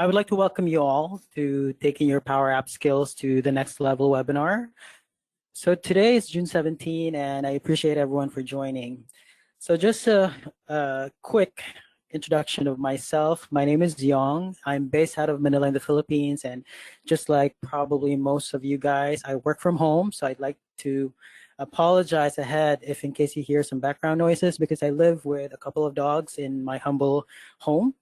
I would like to welcome you all to Taking Your Power App Skills to the Next Level webinar. So today is June 17, and I appreciate everyone for joining. So just a quick introduction of myself. My name is Yong. I'm based out of Manila in the Philippines, and just like probably most of you guys, I work from home. So I'd like to apologize ahead if in case you hear some background noises, because I live with a couple of dogs in my humble home.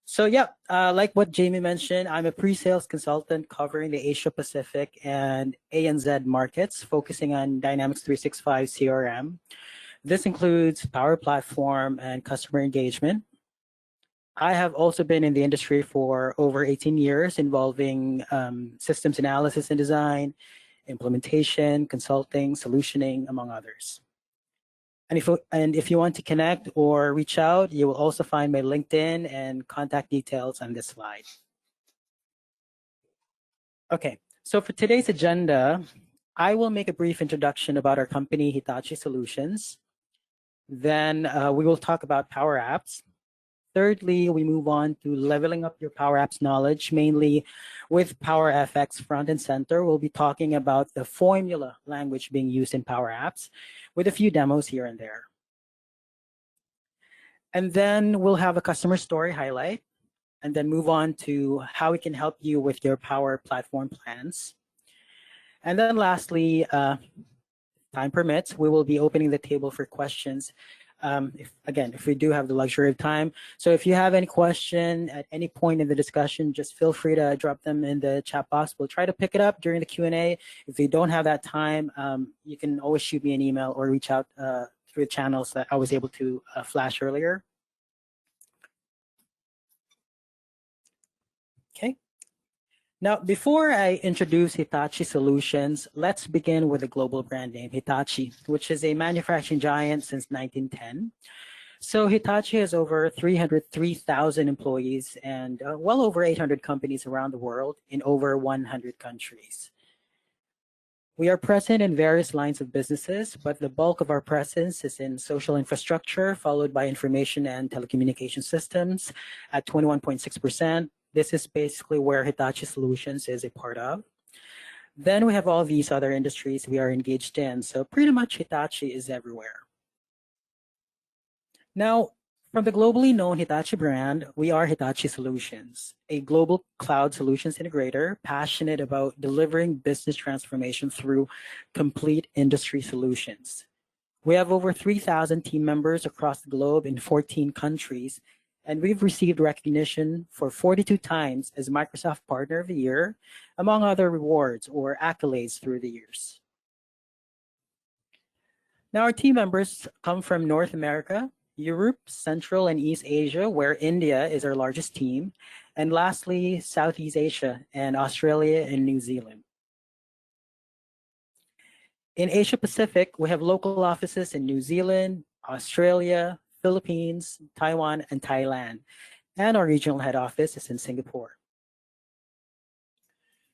So yeah, like what Jamie mentioned, I'm a pre-sales consultant covering the Asia Pacific and ANZ markets, focusing on Dynamics 365 CRM. This includes Power Platform and customer engagement. I have also been in the industry for over 18 years, involving systems analysis and design, implementation, consulting, solutioning, among others. And if you want to connect or reach out, you will also find my LinkedIn and contact details on this slide. Okay, so for today's agenda, I will make a brief introduction about our company, Hitachi Solutions. Then we will talk about Power Apps. Thirdly, we move on to leveling up your Power Apps knowledge, mainly with Power FX front and center. We'll be talking about the formula language being used in Power Apps with a few demos here and there. And then we'll have a customer story highlight, and then move on to how we can help you with your Power Platform plans. And then lastly, time permits, we will be opening the table for questions. If we do have the luxury of time. So if you have any question at any point in the discussion, just feel free to drop them in the chat box. We'll try to pick it up during the Q&A. If you don't have that time, you can always shoot me an email or reach out through the channels that I was able to flash earlier. Okay. Now, before I introduce Hitachi Solutions, let's begin with a global brand name, Hitachi, which is a manufacturing giant since 1910. So Hitachi has over 303,000 employees and well over 800 companies around the world in over 100 countries. We are present in various lines of businesses, but the bulk of our presence is in social infrastructure, followed by information and telecommunication systems at 21.6%. This is basically where Hitachi Solutions is a part of. Then we have all these other industries we are engaged in. So pretty much Hitachi is everywhere. Now, from the globally known Hitachi brand, we are Hitachi Solutions, a global cloud solutions integrator passionate about delivering business transformation through complete industry solutions. We have over 3,000 team members across the globe in 14 countries, and we've received recognition for 42 times as Microsoft Partner of the Year, among other rewards or accolades through the years. Now, our team members come from North America, Europe, Central and East Asia, where India is our largest team, and lastly, Southeast Asia and Australia and New Zealand. In Asia Pacific, we have local offices in New Zealand, Australia, Philippines, Taiwan, and Thailand, and our regional head office is in Singapore.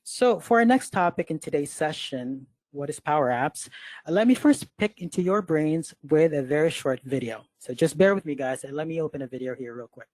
So for our next topic in today's session, what is Power Apps? Let me first pick into your brains with a very short video. So just bear with me, guys, and let me open a video here real quick.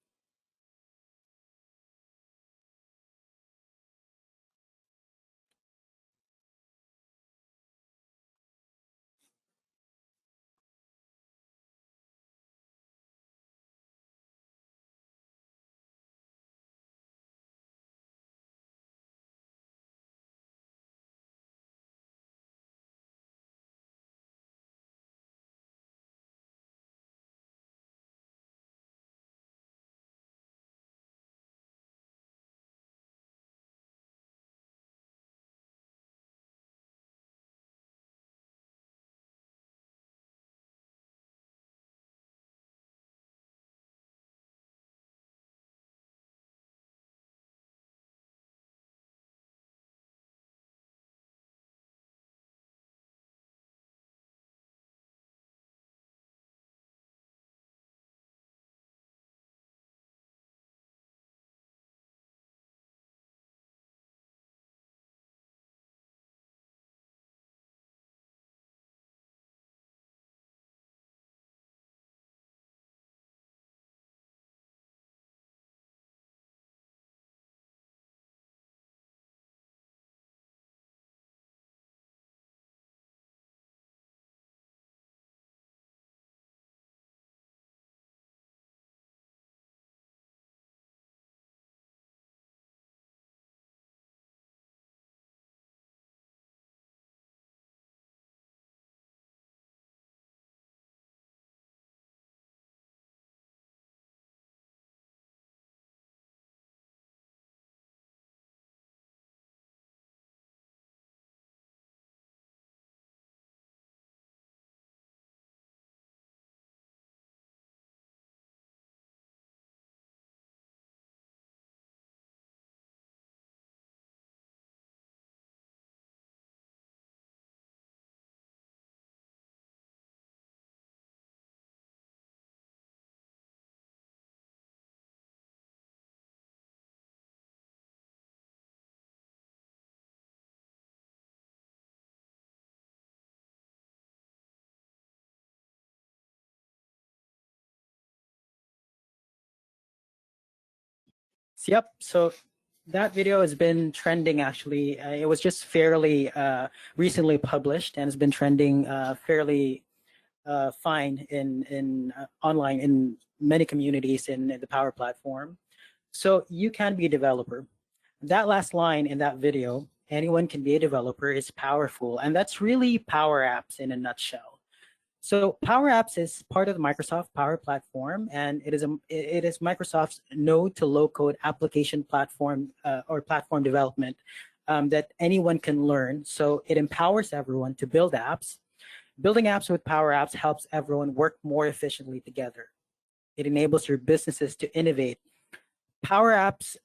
Yep. So that video has been trending actually. It was just fairly recently published and has been trending fairly fine in online in many communities in the Power Platform. So you can be a developer. That last line in that video, anyone can be a developer, is powerful, and that's really Power Apps in a nutshell. So Power Apps is part of the Microsoft Power Platform, and it is Microsoft's node to low code application platform or platform development that anyone can learn. So it empowers everyone to build apps. Building apps with Power Apps helps everyone work more efficiently together. It enables your businesses to innovate. Power Apps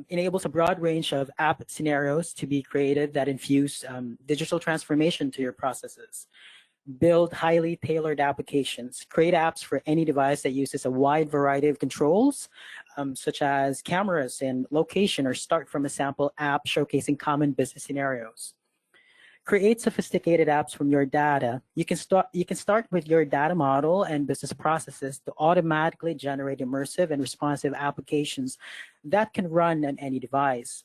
enables a broad range of app scenarios to be created that infuse digital transformation to your processes. Build highly tailored applications. Create apps for any device that uses a wide variety of controls, such as cameras and location, or start from a sample app showcasing common business scenarios. Create sophisticated apps from your data. You can start with your data model and business processes to automatically generate immersive and responsive applications that can run on any device.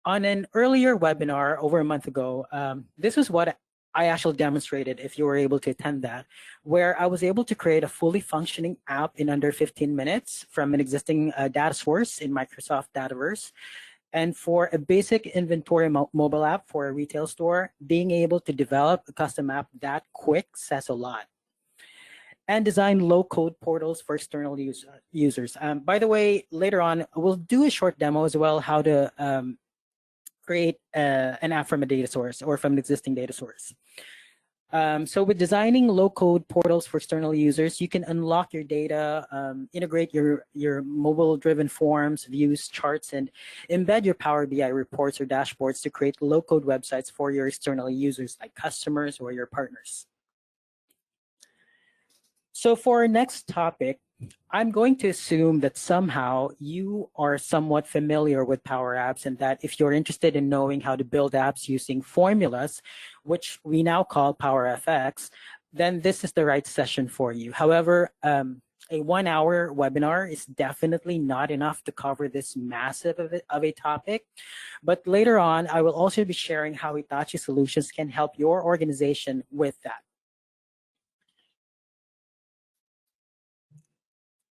On an earlier webinar over a month ago, this is what I actually demonstrated, if you were able to attend that, where I was able to create a fully functioning app in under 15 minutes from an existing data source in Microsoft Dataverse. And for a basic inventory mobile app for a retail store, being able to develop a custom app that quick says a lot. And design low-code portals for external users. By the way, later on, we'll do a short demo as well, how to create an app from a data source or from an existing data source. So with designing low-code portals for external users, you can unlock your data, integrate your mobile-driven forms, views, charts, and embed your Power BI reports or dashboards to create low-code websites for your external users like customers or your partners. So for our next topic, I'm going to assume that somehow you are somewhat familiar with Power Apps, and that if you're interested in knowing how to build apps using formulas, which we now call Power FX, then this is the right session for you. However, a 1-hour webinar is definitely not enough to cover this massive of a topic. But later on, I will also be sharing how Hitachi Solutions can help your organization with that.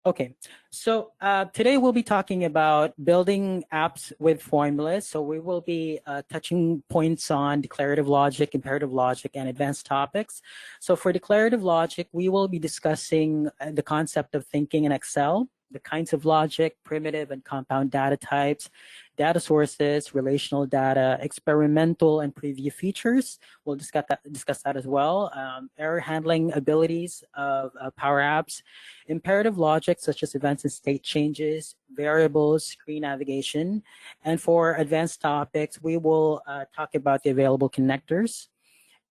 Okay, so today we'll be talking about building apps with formulas. So we will be touching points on declarative logic, imperative logic, and advanced topics. So for declarative logic, we will be discussing the concept of thinking in Excel, the kinds of logic, primitive and compound data types, data sources, relational data, experimental and preview features. We'll discuss that as well. Error handling abilities of Power Apps, imperative logic such as events and state changes, variables, screen navigation. And for advanced topics, we will talk about the available connectors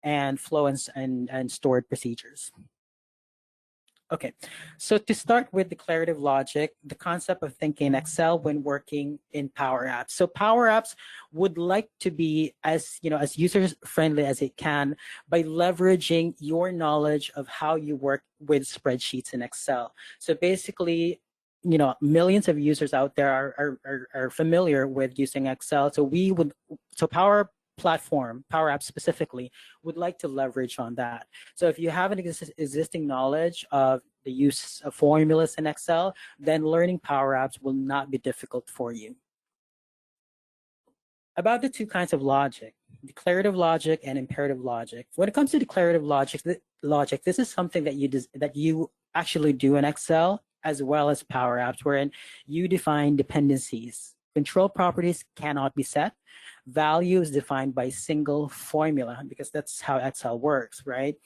and flow and stored procedures. Okay, so to start with declarative logic, the concept of thinking in Excel when working in Power Apps. So Power Apps would like to be as user friendly as it can by leveraging your knowledge of how you work with spreadsheets in Excel. So basically, millions of users out there are familiar with using Excel. So Power Platform, Power Apps specifically, would like to leverage on that. So if you have an existing knowledge of the use of formulas in Excel, then learning Power Apps will not be difficult for you. About the two kinds of logic, declarative logic and imperative logic. When it comes to declarative logic, this is something that you actually do in Excel as well as Power Apps, wherein you define dependencies. Control properties cannot be set. Value is defined by single formula because that's how Excel works, right?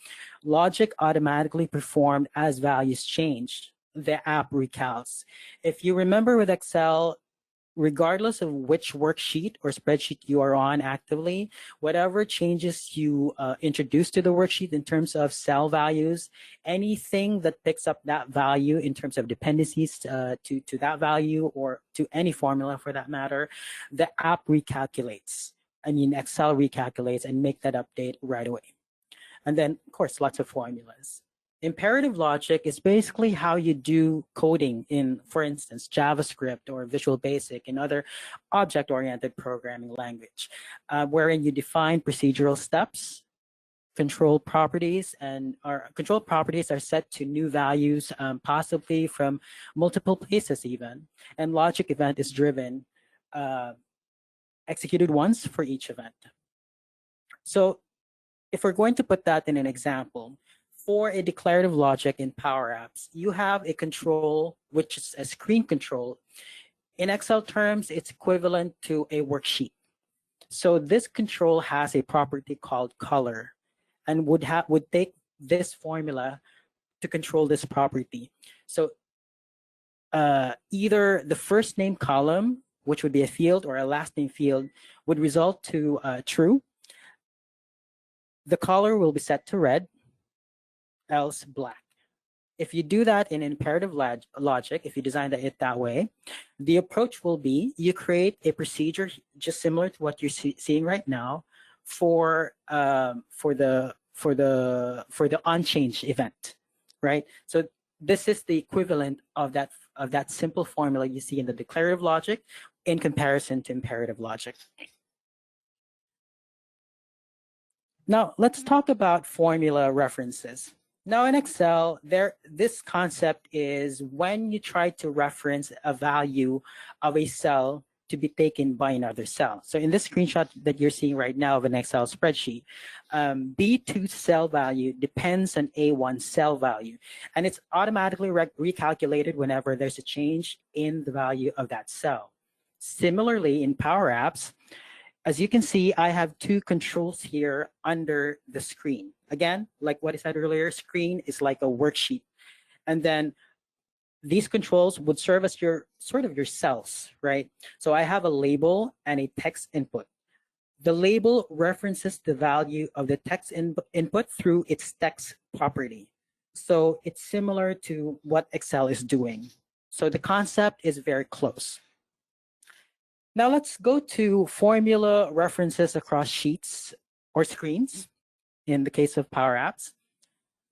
Logic automatically performed as values changed. The app recalcs. If you remember with Excel, regardless of which worksheet or spreadsheet you are on actively, whatever changes you introduce to the worksheet in terms of cell values, anything that picks up that value in terms of dependencies to that value or to any formula for that matter, the app recalculates. Excel recalculates and make that update right away. And then, of course, lots of formulas. Imperative logic is basically how you do coding in, for instance, JavaScript or Visual Basic and other object-oriented programming language, wherein you define procedural steps, control properties, and our control properties are set to new values, possibly from multiple places even, and logic event is driven, executed once for each event. So if we're going to put that in an example, for a declarative logic in Power Apps, you have a control, which is a screen control. In Excel terms, it's equivalent to a worksheet. So this control has a property called color and would take this formula to control this property. So either the first name column, which would be a field, or a last name field, would result to true. The color will be set to red, else black. If you do that in imperative logic, if you design it that way, the approach will be you create a procedure just similar to what you're seeing right now for the unchanged event, right? So this is the equivalent of that simple formula you see in the declarative logic in comparison to imperative logic. Now let's talk about formula references. Now in Excel, this concept is when you try to reference a value of a cell to be taken by another cell. So in this screenshot that you're seeing right now of an Excel spreadsheet, B2 cell value depends on A1 cell value, and it's automatically recalculated whenever there's a change in the value of that cell. Similarly, in Power Apps, as you can see, I have two controls here under the screen. Again, like what I said earlier, screen is like a worksheet. And then these controls would serve as your cells, right? So I have a label and a text input. The label references the value of the text input through its text property. So it's similar to what Excel is doing. So the concept is very close. Now let's go to formula references across sheets or screens in the case of Power Apps.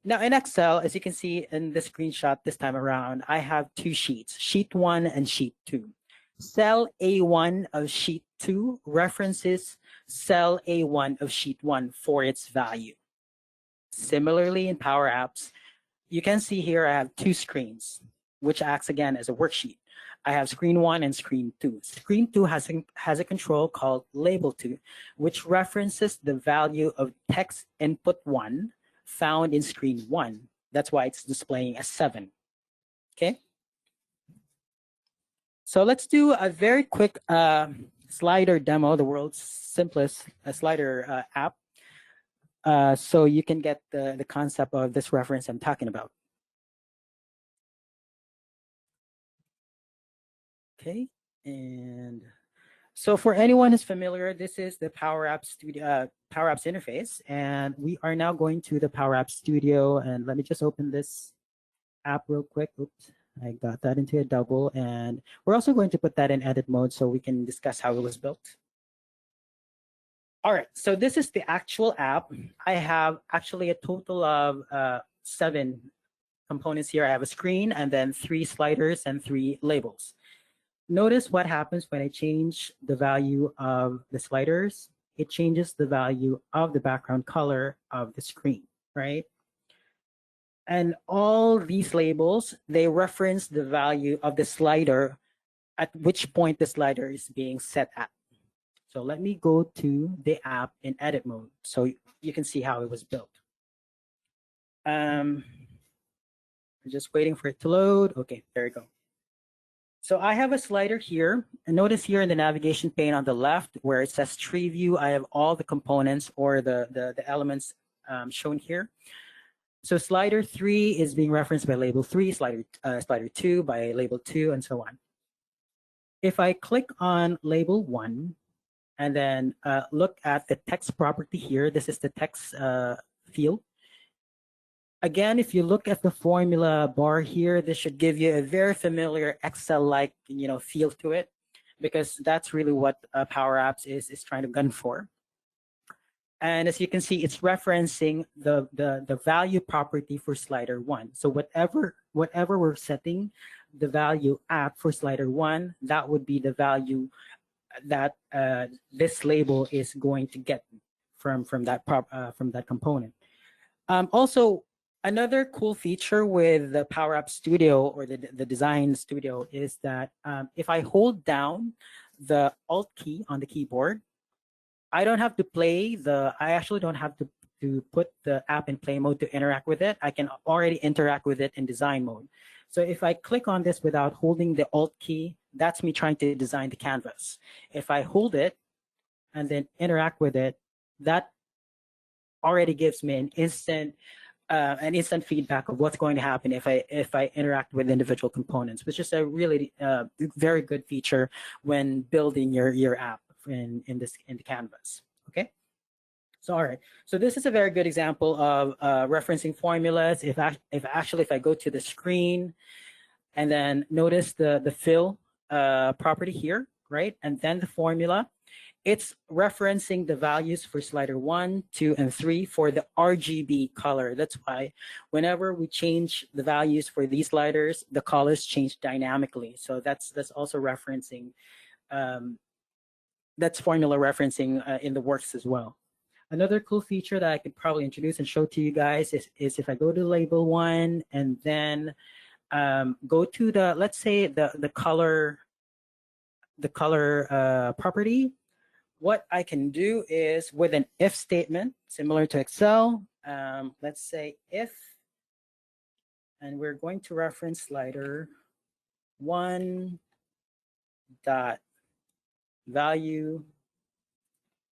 Now in Excel, as you can see in the screenshot this time around, I have two sheets, sheet 1 and sheet 2. Cell A1 of sheet 2 references cell A1 of sheet 1 for its value. Similarly in Power Apps, you can see here I have two screens, which acts again as a worksheet. I have screen 1 and screen 2. Screen 2 has a control called label 2, which references the value of text input 1 found in screen 1. That's why it's displaying as 7. Okay? So let's do a very quick slider demo, the world's simplest slider app, so you can get the concept of this reference I'm talking about. Okay, and so for anyone who's familiar, this is the Power Apps Studio, Power Apps interface, and we are now going to the Power Apps Studio. And let me just open this app real quick. Oops, I got that into a double, and we're also going to put that in edit mode so we can discuss how it was built. All right, so this is the actual app. I have actually a total of 7 components here. I have a screen and then 3 sliders and 3 labels. Notice what happens when I change the value of the sliders. It changes the value of the background color of the screen, right? And all these labels, they reference the value of the slider at which point the slider is being set at. So let me go to the app in edit mode so you can see how it was built. I'm just waiting for it to load. Okay, there we go. So I have a slider here, and notice here in the navigation pane on the left where it says tree view, I have all the components or the elements shown here. So slider 3 is being referenced by label 3, slider 2 by label 2, and so on. If I click on label 1 and then look at the text property here, this is the text field. Again, if you look at the formula bar here, this should give you a very familiar Excel-like, feel to it, because that's really what Power Apps is trying to gun for. And as you can see, it's referencing the value property for slider 1. So whatever we're setting the value at for slider 1, that would be the value that this label is going to get from that component. Also, another cool feature with the Power Apps Studio or the Design Studio is that if I hold down the Alt key on the keyboard, I actually don't have to put the app in play mode to interact with it. I can already interact with it in design mode. So if I click on this without holding the Alt key, that's me trying to design the canvas. If I hold it and then interact with it, that already gives me an instant feedback of what's going to happen if I interact with individual components, which is a really very good feature when building your app in the canvas. Okay. So all right. So this is a very good example of referencing formulas. If I go to the screen and then notice the fill property here, right, and then the formula. It's referencing the values for slider 1, 2, and 3 for the RGB color. That's why whenever we change the values for these sliders, the colors change dynamically. So that's also referencing, that's formula referencing in the works as well. Another cool feature that I could probably introduce and show to you guys is if I go to label 1 and then go to let's say the color property. What I can do is with an if statement, similar to Excel, let's say if, and we're going to reference slider 1 dot value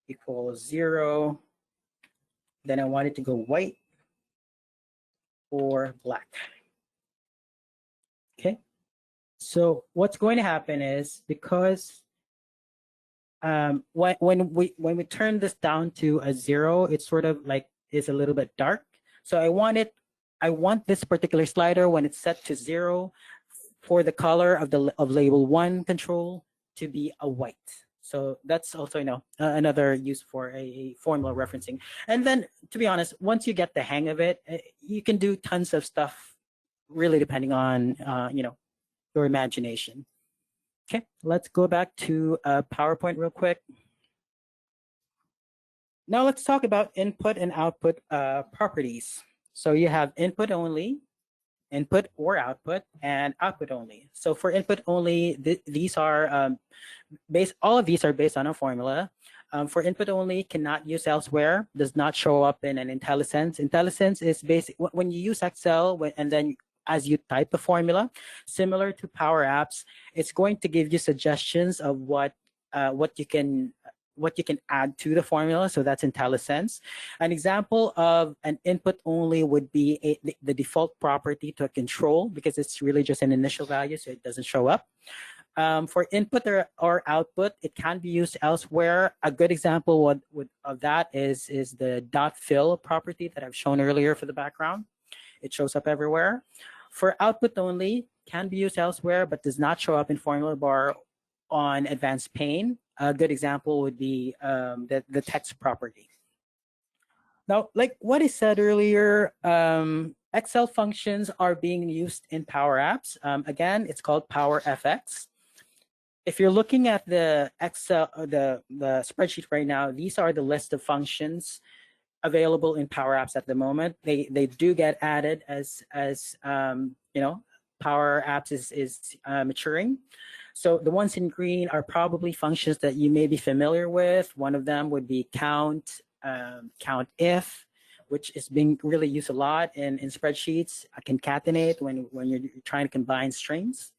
equals 0. Then I want it to go white or black. Okay. So what's going to happen is because when we turn this down to a 0, it's sort of like is a little bit dark. So I want this particular slider when it's set to 0 for the color of label 1 control to be a white. So that's also another use for a formula referencing. And then to be honest, once you get the hang of it, you can do tons of stuff, really depending on your imagination. Okay, let's go back to PowerPoint real quick. Now let's talk about input and output properties. So you have input only, input or output, and output only. So for input only, these are all of these are based on a formula. For input only, cannot use elsewhere, does not show up in an IntelliSense. IntelliSense is basic when you use Excel and then as you type the formula, similar to Power Apps, it's going to give you suggestions of what you can add to the formula. So that's IntelliSense. An example of an input only would be the default property to a control, because it's really just an initial value, so it doesn't show up. For input or output, it can be used elsewhere. A good example of that is the dot fill property that I've shown earlier for the background. It shows up everywhere. For output only, can be used elsewhere, but does not show up in formula bar on advanced pane. A good example would be the text property. Now, like what I said earlier, Excel functions are being used in Power Apps. Again, it's called Power FX. If you're looking at the Excel, the spreadsheet right now, these are the list of functions available in Power Apps at the moment. They do get added as Power Apps is maturing. So the ones in green are probably functions that you may be familiar with. One of them would be count, count if, which is being really used a lot in spreadsheets. Concatenate when you're trying to combine strings.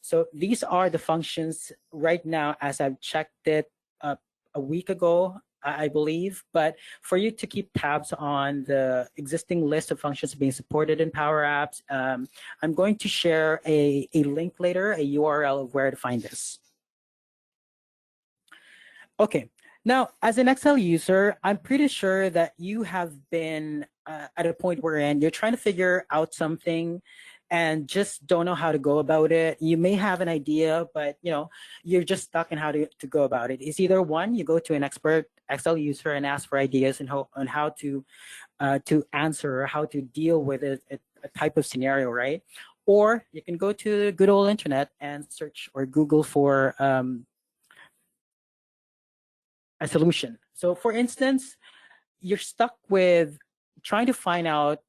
So these are the functions right now as I've checked it a week ago, I believe. But for you to keep tabs on the existing list of functions being supported in Power Apps, I'm going to share a link later, a URL of where to find this. Okay, now as an Excel user, I'm pretty sure that you have been at a point wherein you're trying to figure out something and just don't know how to go about it. You may have an idea, but you're just stuck in how to go about it. It's either one, you go to an expert Excel user and ask for ideas on how to answer or how to deal with a type of scenario, right? Or you can go to the good old internet and search or Google for a solution. So for instance, you're stuck with trying to find out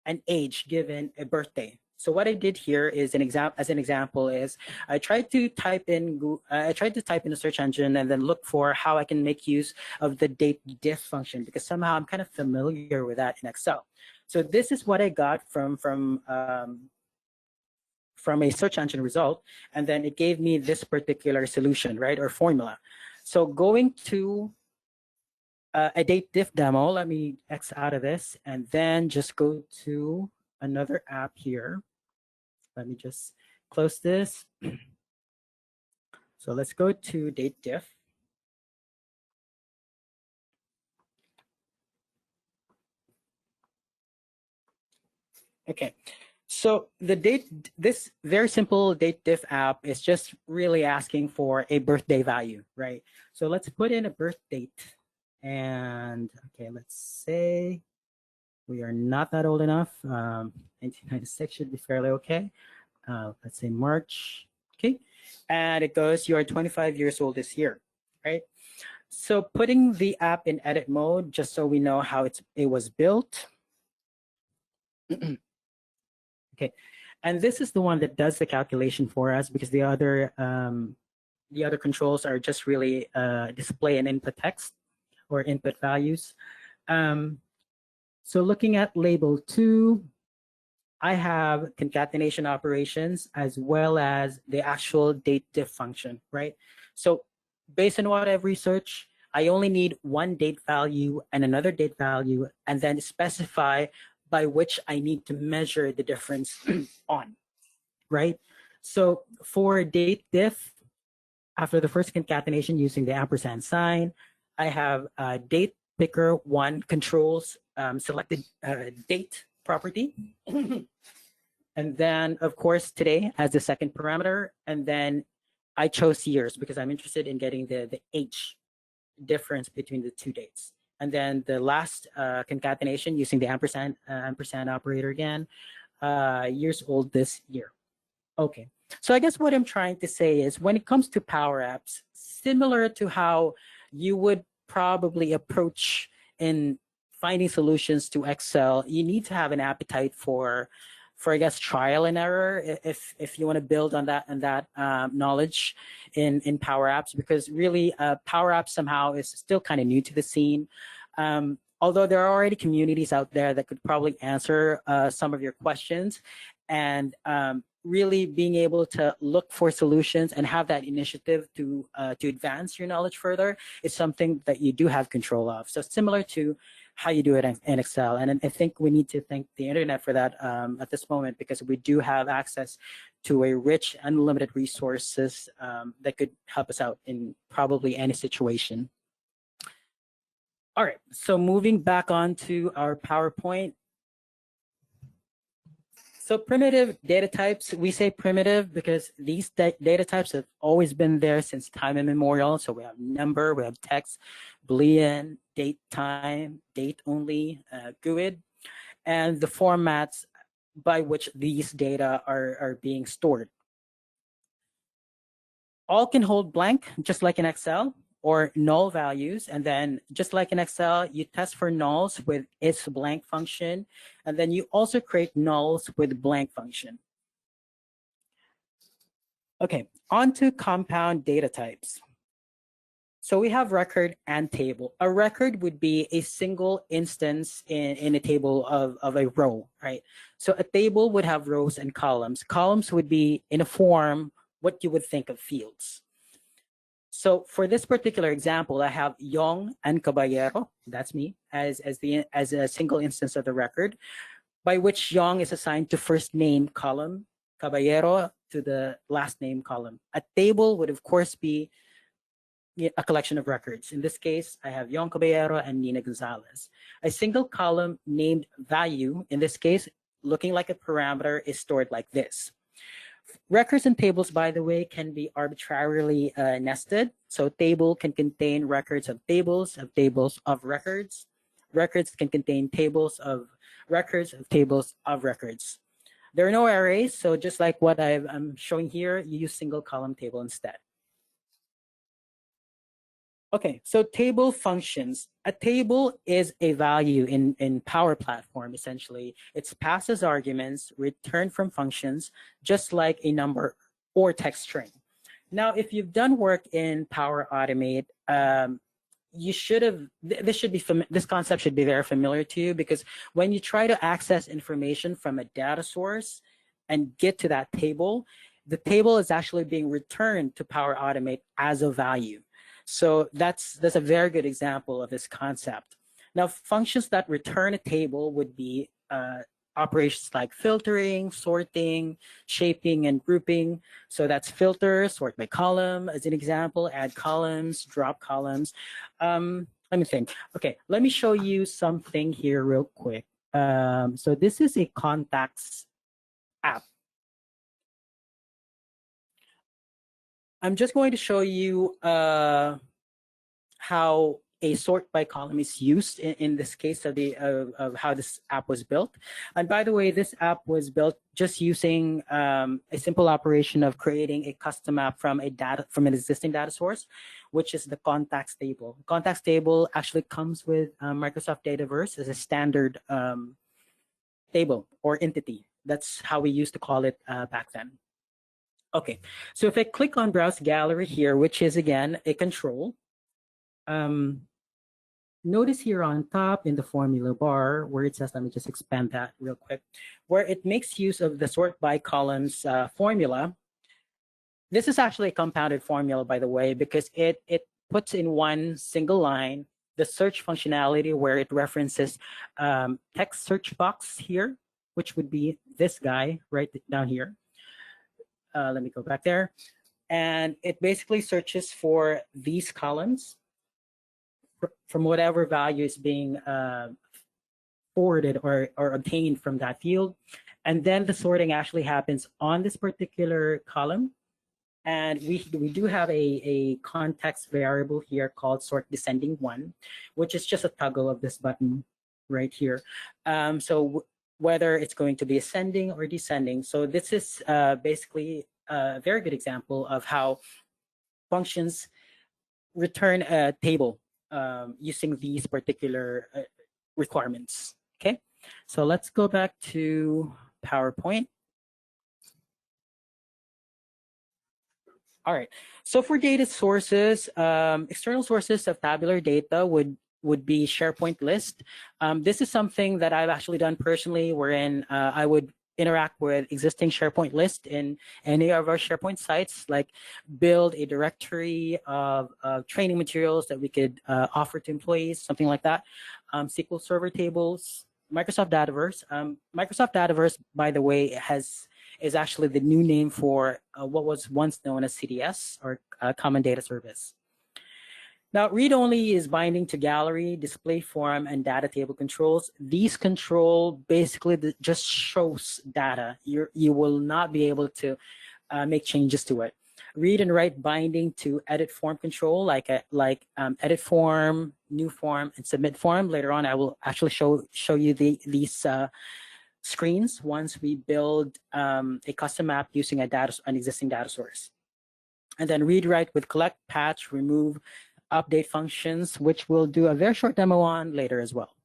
an age given a birthday. So what I did here is as an example is I tried to type in a search engine and then look for how I can make use of the DateDiff function, because somehow I'm kind of familiar with that in Excel. So this is what I got from a search engine result, and then it gave me this particular solution, right, or formula. So going to a DateDiff demo, let me X out of this and then just go to another app here. Let me just close this. So let's go to DateDiff. Okay, so this very simple DateDiff app is just really asking for a birthday value, right? So let's put in a birth date. And okay, let's say we are not that old enough. 1996 should be fairly okay. Let's say March, okay? And it goes, you are 25 years old this year, right? So putting the app in edit mode, just so we know how it was built. Okay, and this is the one that does the calculation for us, because the other controls are just really display and input text or input values. So looking at label 2, I have concatenation operations as well as the actual DateDiff function, right? So based on what I've researched, I only need one date value and another date value, and then specify by which I need to measure the difference on, right? So for DateDiff, after the first concatenation using the ampersand sign, I have date picker 1 controls selected date property. And then, of course, today as the second parameter. And then I chose years because I'm interested in getting the age difference between the two dates. And then the last concatenation using the ampersand operator again, years old this year. Okay. So I guess what I'm trying to say is, when it comes to Power Apps, similar to how you would probably approach in finding solutions to Excel, you need to have an appetite for I guess trial and error if you want to build on that knowledge in Power Apps, because really Power Apps somehow is still kind of new to the scene. Although there are already communities out there that could probably answer some of your questions, and really being able to look for solutions and have that initiative to advance your knowledge further is something that you do have control of. So similar to how you do it in Excel. And I think we need to thank the internet for that at this moment, because we do have access to a rich, unlimited resources that could help us out in probably any situation. All right, so moving back on to our PowerPoint. So primitive data types, we say primitive because these data types have always been there since time immemorial. So we have number, we have text, Boolean, date time, date only, GUID, and the formats by which these data are being stored. All can hold blank, just like in Excel, or null values. And then just like in Excel, you test for nulls with its blank function. And then you also create nulls with blank function. Okay, on to compound data types. So we have record and table. A record would be a single instance in a table of a row, right? So a table would have rows and columns. Columns would be in a form what you would think of fields. So for this particular example, I have Yong and Caballero, that's me, as a single instance of the record, by which Yong is assigned to first name column, Caballero to the last name column. A table would of course be a collection of records. In this case, I have Yong Caballero and Nina Gonzalez. A single column named value, in this case, looking like a parameter is stored like this. Records and tables, by the way, can be arbitrarily nested. So table can contain records of tables of records. Records can contain tables of records of tables of records. There are no arrays, so just like what I'm showing here, you use single column table instead. Okay, so table functions. A table is a value in Power Platform, essentially. It's passed as arguments, returned from functions, just like a number or text string. Now, if you've done work in Power Automate, you should have, this concept should be very familiar to you, because when you try to access information from a data source and get to that table, the table is actually being returned to Power Automate as a value. So that's a very good example of this concept. Now, functions that return a table would be operations like filtering, sorting, shaping, and grouping. So that's filter, sort by column as an example, add columns, drop columns. Let me think. Okay, let me show you something here real quick. So this is a contacts app. I'm just going to show you how a sort by column is used in this case of how this app was built. And by the way, this app was built just using a simple operation of creating a custom app from an existing data source, which is the contacts table. Contacts table actually comes with Microsoft Dataverse as a standard table or entity. That's how we used to call it back then. Okay, so if I click on Browse Gallery here, which is again a control, notice here on top in the formula bar where it says, let me just expand that real quick, where it makes use of the sort by columns formula. This is actually a compounded formula, by the way, because it puts in one single line the search functionality where it references text search box here, which would be this guy right down here. Let me go back there. And it basically searches for these columns from whatever value is being forwarded or obtained from that field. And then the sorting actually happens on this particular column. And we do have a context variable here called sort descending one, which is just a toggle of this button right here. So whether it's going to be ascending or descending. So this is basically a very good example of how functions return a table using these particular requirements. Okay, so let's go back to PowerPoint. All right, so for data sources, external sources of tabular data would be SharePoint list. This is something that I've actually done personally, wherein I would interact with existing SharePoint list in any of our SharePoint sites, like build a directory of training materials that we could offer to employees, something like that. SQL Server tables, Microsoft Dataverse. Microsoft Dataverse, by the way, is actually the new name for what was once known as CDS, or Common Data Service. Now, read-only is binding to gallery, display form, and data table controls. These control basically just shows data. You will not be able to make changes to it. Read and write binding to edit form control, like edit form, new form, and submit form. Later on, I will actually show you these screens once we build a custom app using an existing data source. And then read write with collect, patch, remove, update functions, which we'll do a very short demo on later as well.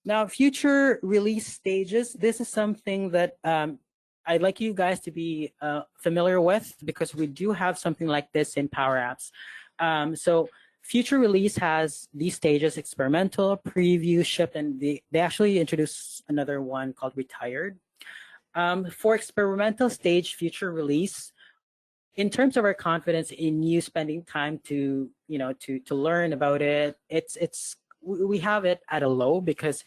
Now, future release stages. This is something that I'd like you guys to be familiar with, because we do have something like this in Power Apps. So future release has these stages: experimental, preview, shipped, and they actually introduced another one called retired. For experimental stage future release, in terms of our confidence in you spending time to learn about it, we have it at a low, because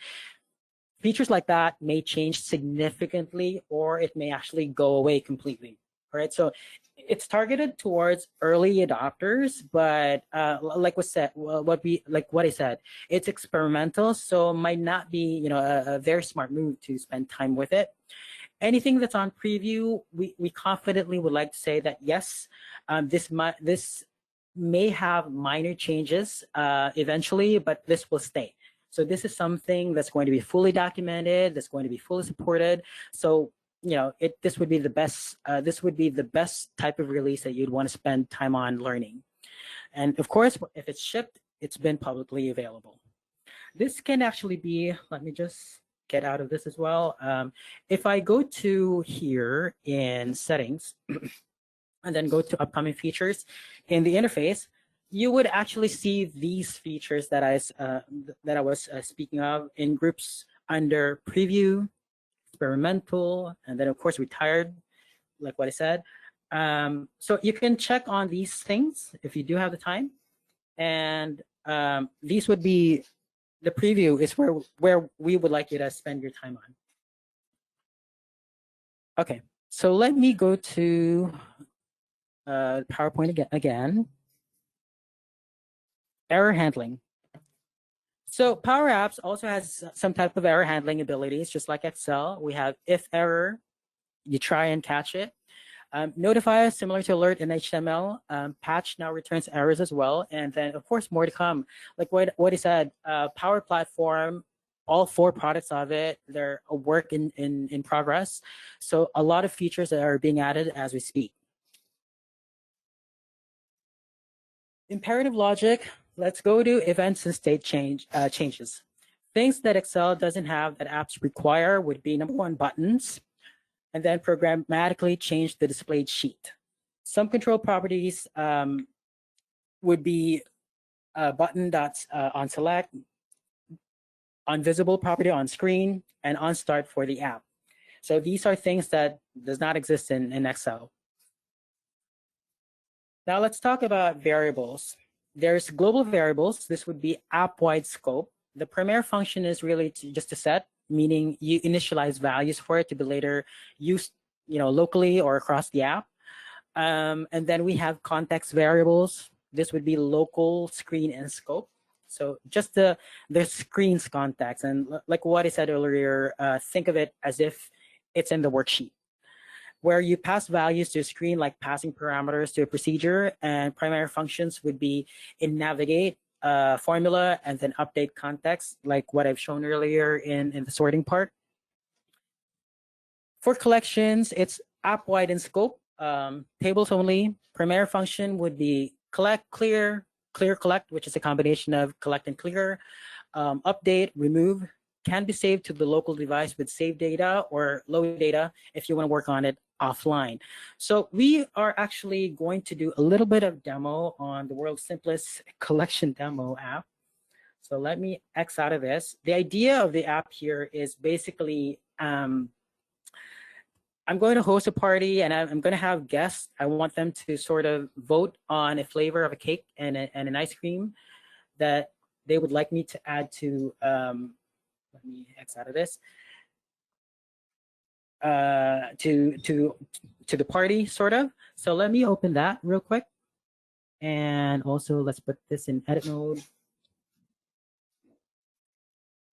features like that may change significantly, or it may actually go away completely. All right, so it's targeted towards early adopters, but like what I said, it's experimental, so might not be a very smart move to spend time with it. Anything that's on preview, we confidently would like to say that yes, this may have minor changes eventually, but this will stay. So this is something that's going to be fully documented, that's going to be fully supported. So this would be the best. This would be the best type of release that you'd want to spend time on learning. And of course, if it's shipped, it's been publicly available. This can actually be. Let me just get out of this as well. If I go to here in settings and then go to upcoming features in the interface, you would actually see these features that I was speaking of in groups under preview, experimental, and then of course retired, like what I said. So you can check on these things if you do have the time, and these would be the preview is where we would like you to spend your time on. Okay, so let me go to PowerPoint again. Error handling. So Power Apps also has some type of error handling abilities, just like Excel. We have if error, you try and catch it. Notify, similar to alert in HTML. Patch now returns errors as well. And then, of course, more to come. Like what he said, Power Platform, all 4 products of it, they're a work in progress. So a lot of features that are being added as we speak. Imperative logic, let's go to events and state changes. Things that Excel doesn't have that apps require would be number 1, buttons, and then programmatically change the displayed sheet. Some control properties would be button dots on select, on visible property on screen, and on start for the app. So these are things that does not exist in Excel. Now let's talk about variables. There's global variables. This would be app-wide scope. The primary function is really just a set, meaning you initialize values for it to be later used, locally or across the app. And then we have context variables. This would be local, screen, and scope. So just the screen's context. And like what I said earlier, think of it as if it's in the worksheet, where you pass values to a screen, like passing parameters to a procedure, and primary functions would be in navigate, formula, and then update context, like what I've shown earlier in the sorting part. For collections, it's app-wide in scope, tables only. Primary function would be collect, clear, clear, collect, which is a combination of collect and clear. Update, remove, can be saved to the local device with save data or load data if you want to work on it offline. So we are actually going to do a little bit of demo on the world's simplest collection demo app. So let me X out of this. The idea of the app here is basically, I'm going to host a party and I'm going to have guests. I want them to sort of vote on a flavor of a cake and an ice cream that they would like me to add to, let me X out of this, to the party, sort of. So let me open that real quick. And also let's put this in edit mode.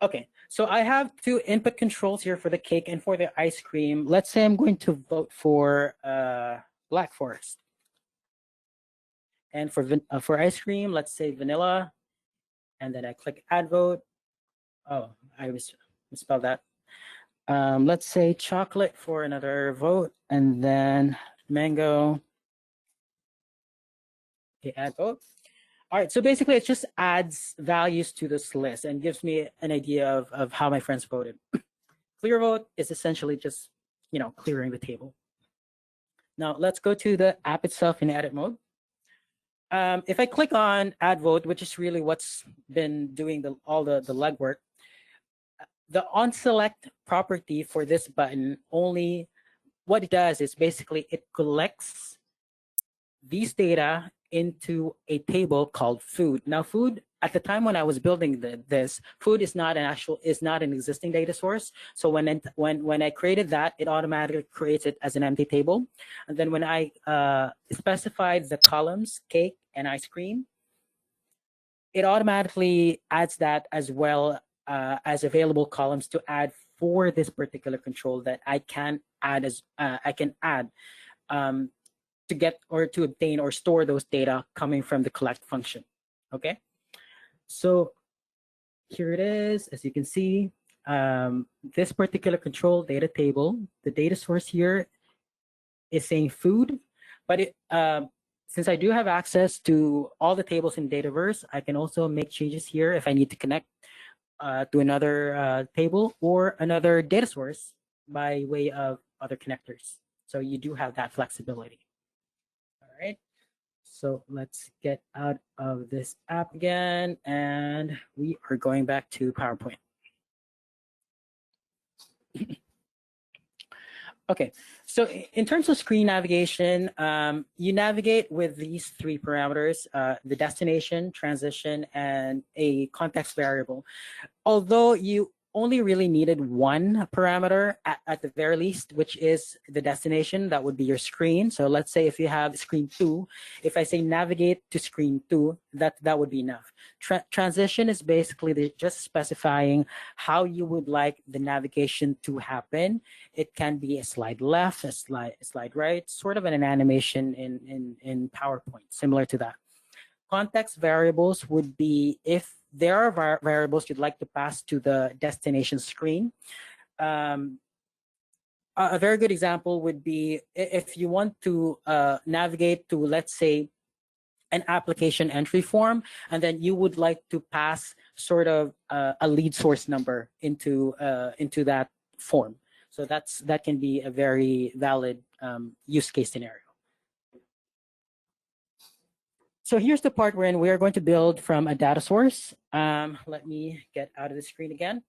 Okay, so I have 2 input controls here for the cake and for the ice cream. Let's say I'm going to vote for Black Forest. And for ice cream, let's say vanilla. And then I click add vote. Oh, I misspelled that. Let's say chocolate for another vote, and then mango. Okay, add vote. All right, so basically it just adds values to this list and gives me an idea of how my friends voted. Clear vote is essentially just, clearing the table. Now let's go to the app itself in edit mode. If I click on add vote, which is really what's been doing all the legwork, the on select property for this button only, what it does is basically it collects these data into a table called food. Now food at the time when I was building this, food is not an existing data source. So when I created that, it automatically creates it as an empty table. And then when I specified the columns, cake and ice cream, it automatically adds that as well as available columns to add for this particular control that I can add to get or to obtain or store those data coming from the collect function. Okay, so here it is. As you can see, this particular control data table, the data source here is saying food, but since I do have access to all the tables in Dataverse, I can also make changes here if I need to connect to another table or another data source by way of other connectors. So you do have that flexibility. All right. So let's get out of this app again, and we are going back to PowerPoint. Okay, so in terms of screen navigation, you navigate with these three parameters, the destination, transition, and a context variable. Although you only really needed one parameter at the very least, which is the destination, that would be your screen. So let's say if you have screen 2, if I say navigate to screen 2, that would be enough. Transition is basically just specifying how you would like the navigation to happen. It can be a slide left, a slide right, sort of an animation in PowerPoint, similar to that. Context variables would be if there are variables you'd like to pass to the destination screen. A very good example would be if you want to navigate to, let's say, an application entry form, and then you would like to pass sort of a lead source number into that form. So that can be a very valid use case scenario. So here's the part wherein we are going to build from a data source. Let me get out of the screen again.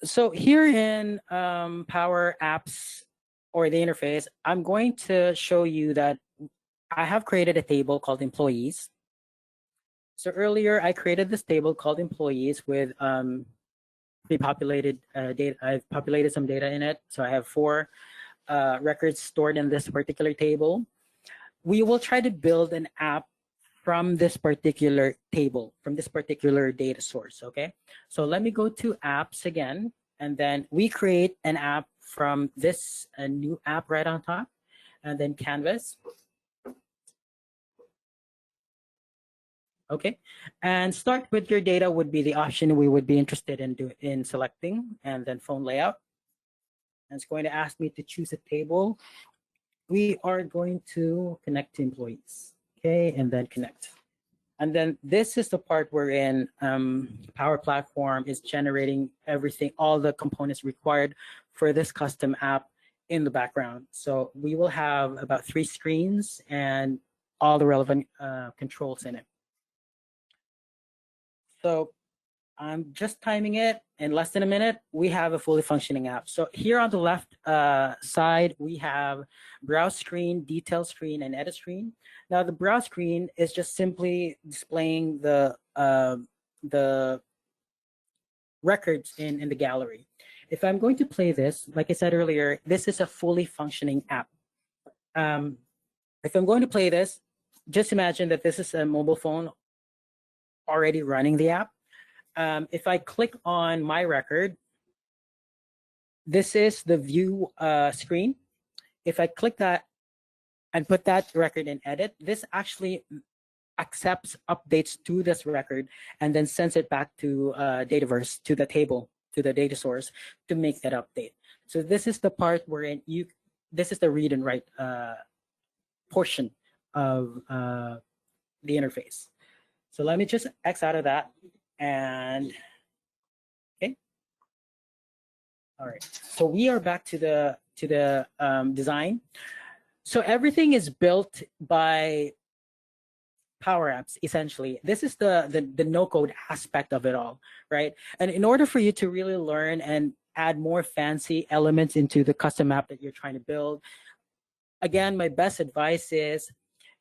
So here in Power Apps or the interface, I'm going to show you that I have created a table called employees. So earlier I created this table called employees with pre-populated data. I've populated some data in it. So I have 4 records stored in this particular table. We will try to build an app from this particular table, from this particular data source, okay? So let me go to apps again, and then we create an app from this new app right on top, and then canvas. Okay, and start with your data would be the option we would be interested in selecting, and then phone layout. And it's going to ask me to choose a table. We are going to connect to employees, okay, and then connect. And then this is the part wherein Power Platform is generating everything, all the components required for this custom app in the background. So we will have about 3 screens and all the relevant controls in it. So I'm just timing it. In less than a minute, we have a fully functioning app. So here on the left side, we have browse screen, detail screen, and edit screen. Now the browse screen is just simply displaying the records in the gallery. If I'm going to play this, like I said earlier, this is a fully functioning app. If I'm going to play this, just imagine that this is a mobile phone already running the app. If I click on my record, this is the view screen. If I click that and put that record in edit, this actually accepts updates to this record and then sends it back to Dataverse, to the table, to the data source to make that update. So this is the part where this is the read and write portion of the interface. So let me just X out of that. And okay, all right. So we are back to the design. So everything is built by Power Apps. Essentially, this is the no-code aspect of it all, right? And in order for you to really learn and add more fancy elements into the custom app that you're trying to build, again, my best advice is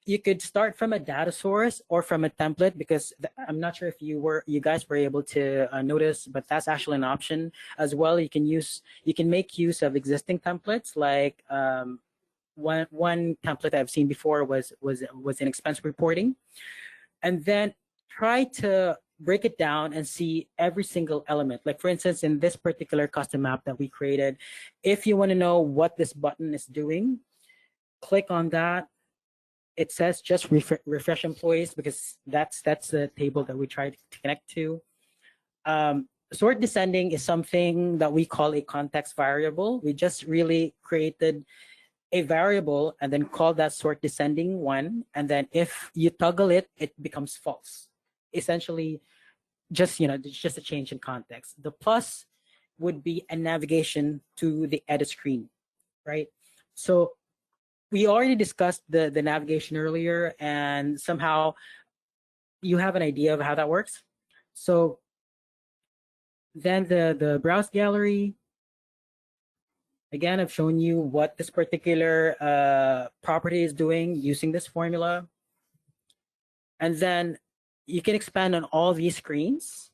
you could start from a data source or from a template, because I'm not sure if you guys were able to notice, but that's actually an option as well. You can make use of existing templates, like one template I've seen before was in expense reporting, and then try to break it down and see every single element. Like for instance, in this particular custom app that we created, if you want to know what this button is doing, click on that. It says just refresh employees, because that's the table that we tried to connect to. Sort descending is something that we call a context variable. We just really created a variable and then call that sort descending one. And then if you toggle it, it becomes false. Essentially, just, it's just a change in context. The plus would be a navigation to the edit screen, right? So we already discussed the navigation earlier, and somehow you have an idea of how that works. So then the browse gallery, again, I've shown you what this particular property is doing using this formula. And then you can expand on all these screens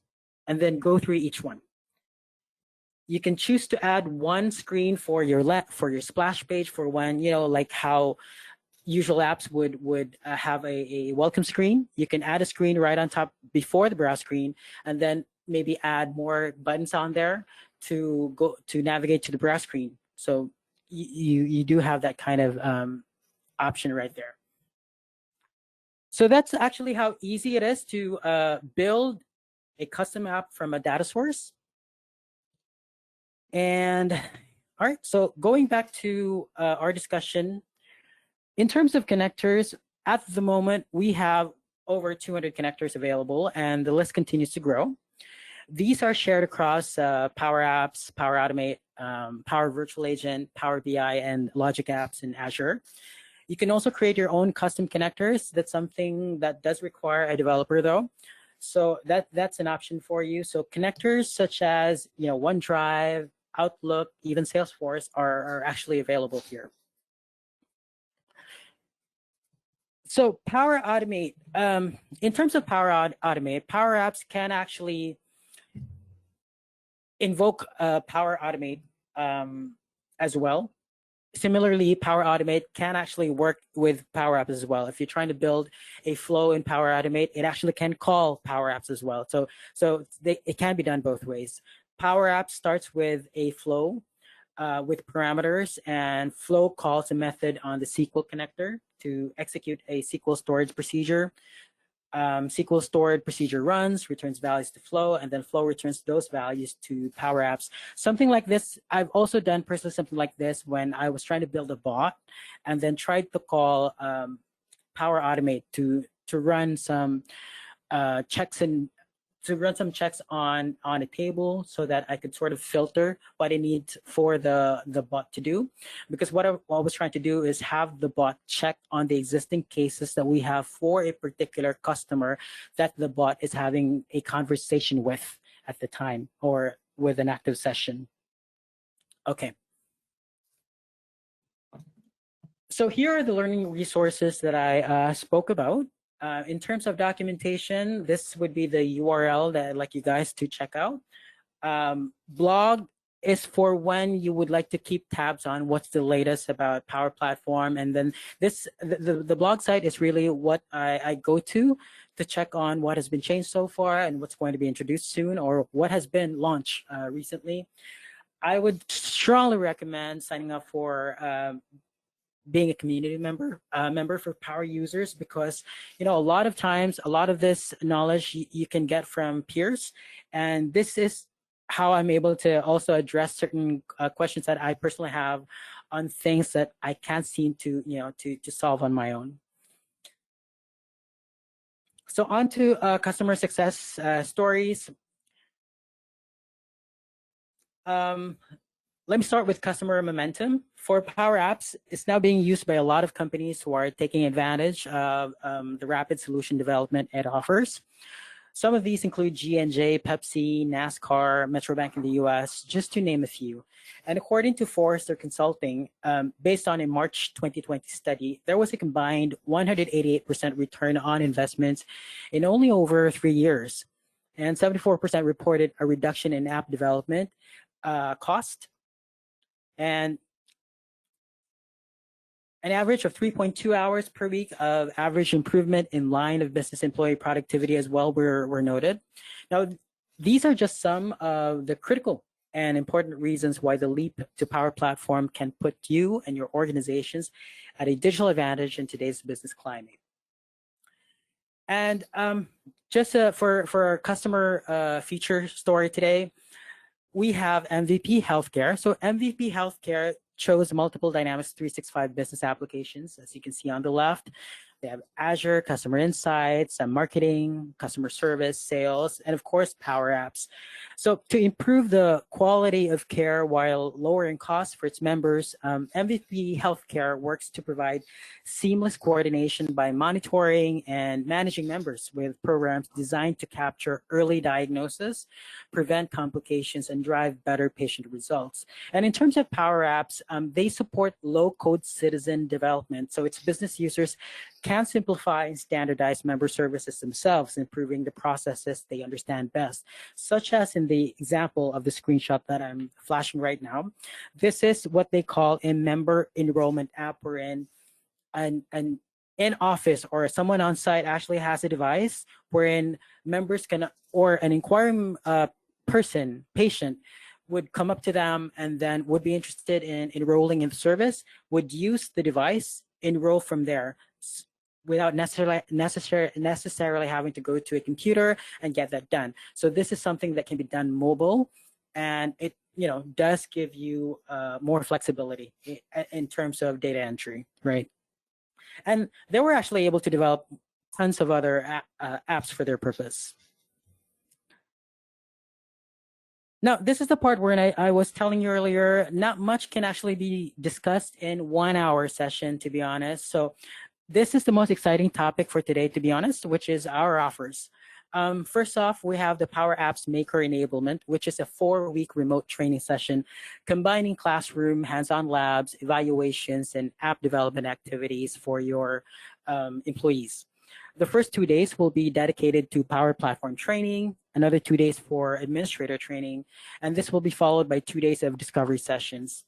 and then go through each one. You can choose to add one screen for your splash page, for when, like how usual apps would have a welcome screen. You can add a screen right on top before the browse screen, and then maybe add more buttons on there to navigate to the browse screen. So you do have that kind of option right there. So that's actually how easy it is to build a custom app from a data source. And all right, so going back to our discussion, in terms of connectors, at the moment, we have over 200 connectors available, and the list continues to grow. These are shared across Power Apps, Power Automate, Power Virtual Agent, Power BI, and Logic Apps in Azure. You can also create your own custom connectors. That's something that does require a developer, though. So that's an option for you. So connectors such as OneDrive, Outlook, even Salesforce are actually available here. So Power Automate, in terms of Power Automate, Power Apps can actually invoke Power Automate as well. Similarly, Power Automate can actually work with Power Apps as well. If you're trying to build a flow in Power Automate, it actually can call Power Apps as well. So it can be done both ways. Power Apps starts with a flow with parameters, and flow calls a method on the SQL connector to execute a SQL storage procedure. SQL stored procedure runs, returns values to flow, and then flow returns those values to Power Apps. Something like this, I've also done personally something like this when I was trying to build a bot, and then tried to call Power Automate to run some checks on a table, so that I could sort of filter what I need for the bot to do. Because what I was trying to do is have the bot check on the existing cases that we have for a particular customer that the bot is having a conversation with at the time, or with an active session. Okay. So here are the learning resources that I spoke about. In terms of documentation, this would be the URL that I'd like you guys to check out. Blog is for when you would like to keep tabs on what's the latest about Power Platform. And then the blog site is really what I go to check on what has been changed so far and what's going to be introduced soon, or what has been launched recently. I would strongly recommend signing up for being a community member for Power users, because a lot of times a lot of this knowledge you can get from peers, and this is how I'm able to also address certain questions that I personally have on things that I can't seem to to solve on my own. So on to customer success stories. Let me start with customer momentum. For Power Apps, it's now being used by a lot of companies who are taking advantage of the rapid solution development it offers. Some of these include G&J, Pepsi, NASCAR, Metrobank in the US, just to name a few. And according to Forrester Consulting, based on a March 2020 study, there was a combined 188% return on investments in only over 3 years. And 74% reported a reduction in app development cost, and an average of 3.2 hours per week of average improvement in line of business employee productivity as well were noted. Now, these are just some of the critical and important reasons why the leap to Power Platform can put you and your organizations at a digital advantage in today's business climate. And just for our customer feature story today, we have MVP Healthcare. So MVP Healthcare chose multiple Dynamics 365 business applications, as you can see on the left. They have Azure, Customer Insights, Marketing, Customer Service, Sales, and of course, Power Apps. So to improve the quality of care while lowering costs for its members, MVP Healthcare works to provide seamless coordination by monitoring and managing members with programs designed to capture early diagnosis, prevent complications, and drive better patient results. And in terms of Power Apps, they support low-code citizen development. So its business users can simplify and standardize member services themselves, improving the processes they understand best, such as in the example of the screenshot that I'm flashing right now. This is what they call a member enrollment app, wherein an in-office or someone on site actually has a device wherein members can, or an inquiring patient would come up to them and then would be interested in enrolling in the service, would use the device, enroll from there, without necessarily having to go to a computer and get that done. So this is something that can be done mobile, and it does give you more flexibility in terms of data entry, right? And they were actually able to develop tons of other apps for their purpose. Now, this is the part where I was telling you earlier, not much can actually be discussed in 1 hour session, to be honest. So this is the most exciting topic for today, to be honest, which is our offers. First off, we have the Power Apps Maker Enablement, which is a 4-week remote training session combining classroom, hands-on labs, evaluations, and app development activities for your employees. The first 2 days will be dedicated to Power Platform training, another 2 days for administrator training, and this will be followed by 2 days of discovery sessions.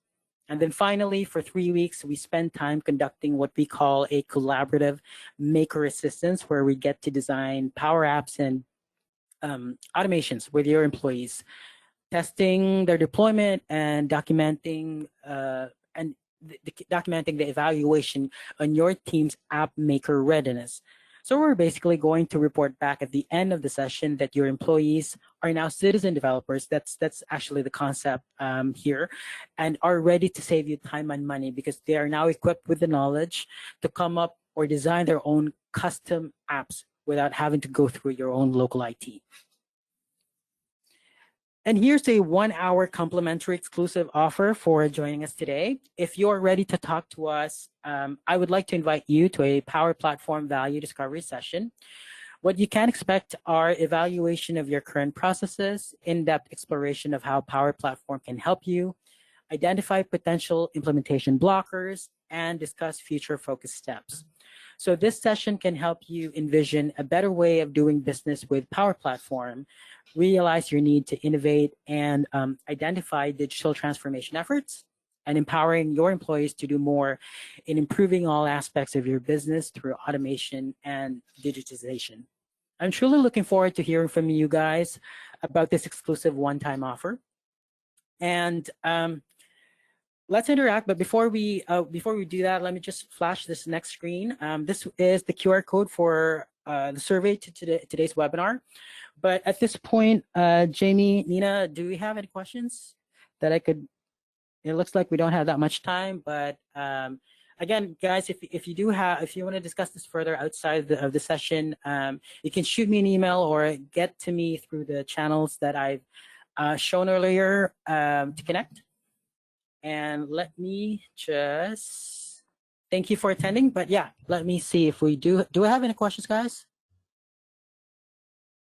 And then finally, for 3 weeks, we spend time conducting what we call a collaborative maker assistance, where we get to design Power Apps and automations with your employees, testing their deployment and documenting the evaluation on your team's app maker readiness. So we're basically going to report back at the end of the session that your employees are now citizen developers. That's actually the concept here, and are ready to save you time and money because they are now equipped with the knowledge to come up or design their own custom apps without having to go through your own local IT. And here's a 1 hour complimentary exclusive offer for joining us today. If you're ready to talk to us, I would like to invite you to a Power Platform Value Discovery session. What you can expect are evaluation of your current processes, in-depth exploration of how Power Platform can help you, identify potential implementation blockers, and discuss future focus steps. So this session can help you envision a better way of doing business with Power Platform, realize your need to innovate, and identify digital transformation efforts, and empowering your employees to do more in improving all aspects of your business through automation and digitization. I'm truly looking forward to hearing from you guys about this exclusive one-time offer. And let's interact, but before we do that, let me just flash this next screen. This is the QR code for the survey to today's webinar. But at this point, Jamie, Nina, do we have any questions that I could? It looks like we don't have that much time, but again, guys, if you want to discuss this further outside of the session, you can shoot me an email or get to me through the channels that I've shown earlier to connect. And let me just thank you for attending. But yeah, let me see if we do. Do we have any questions, guys?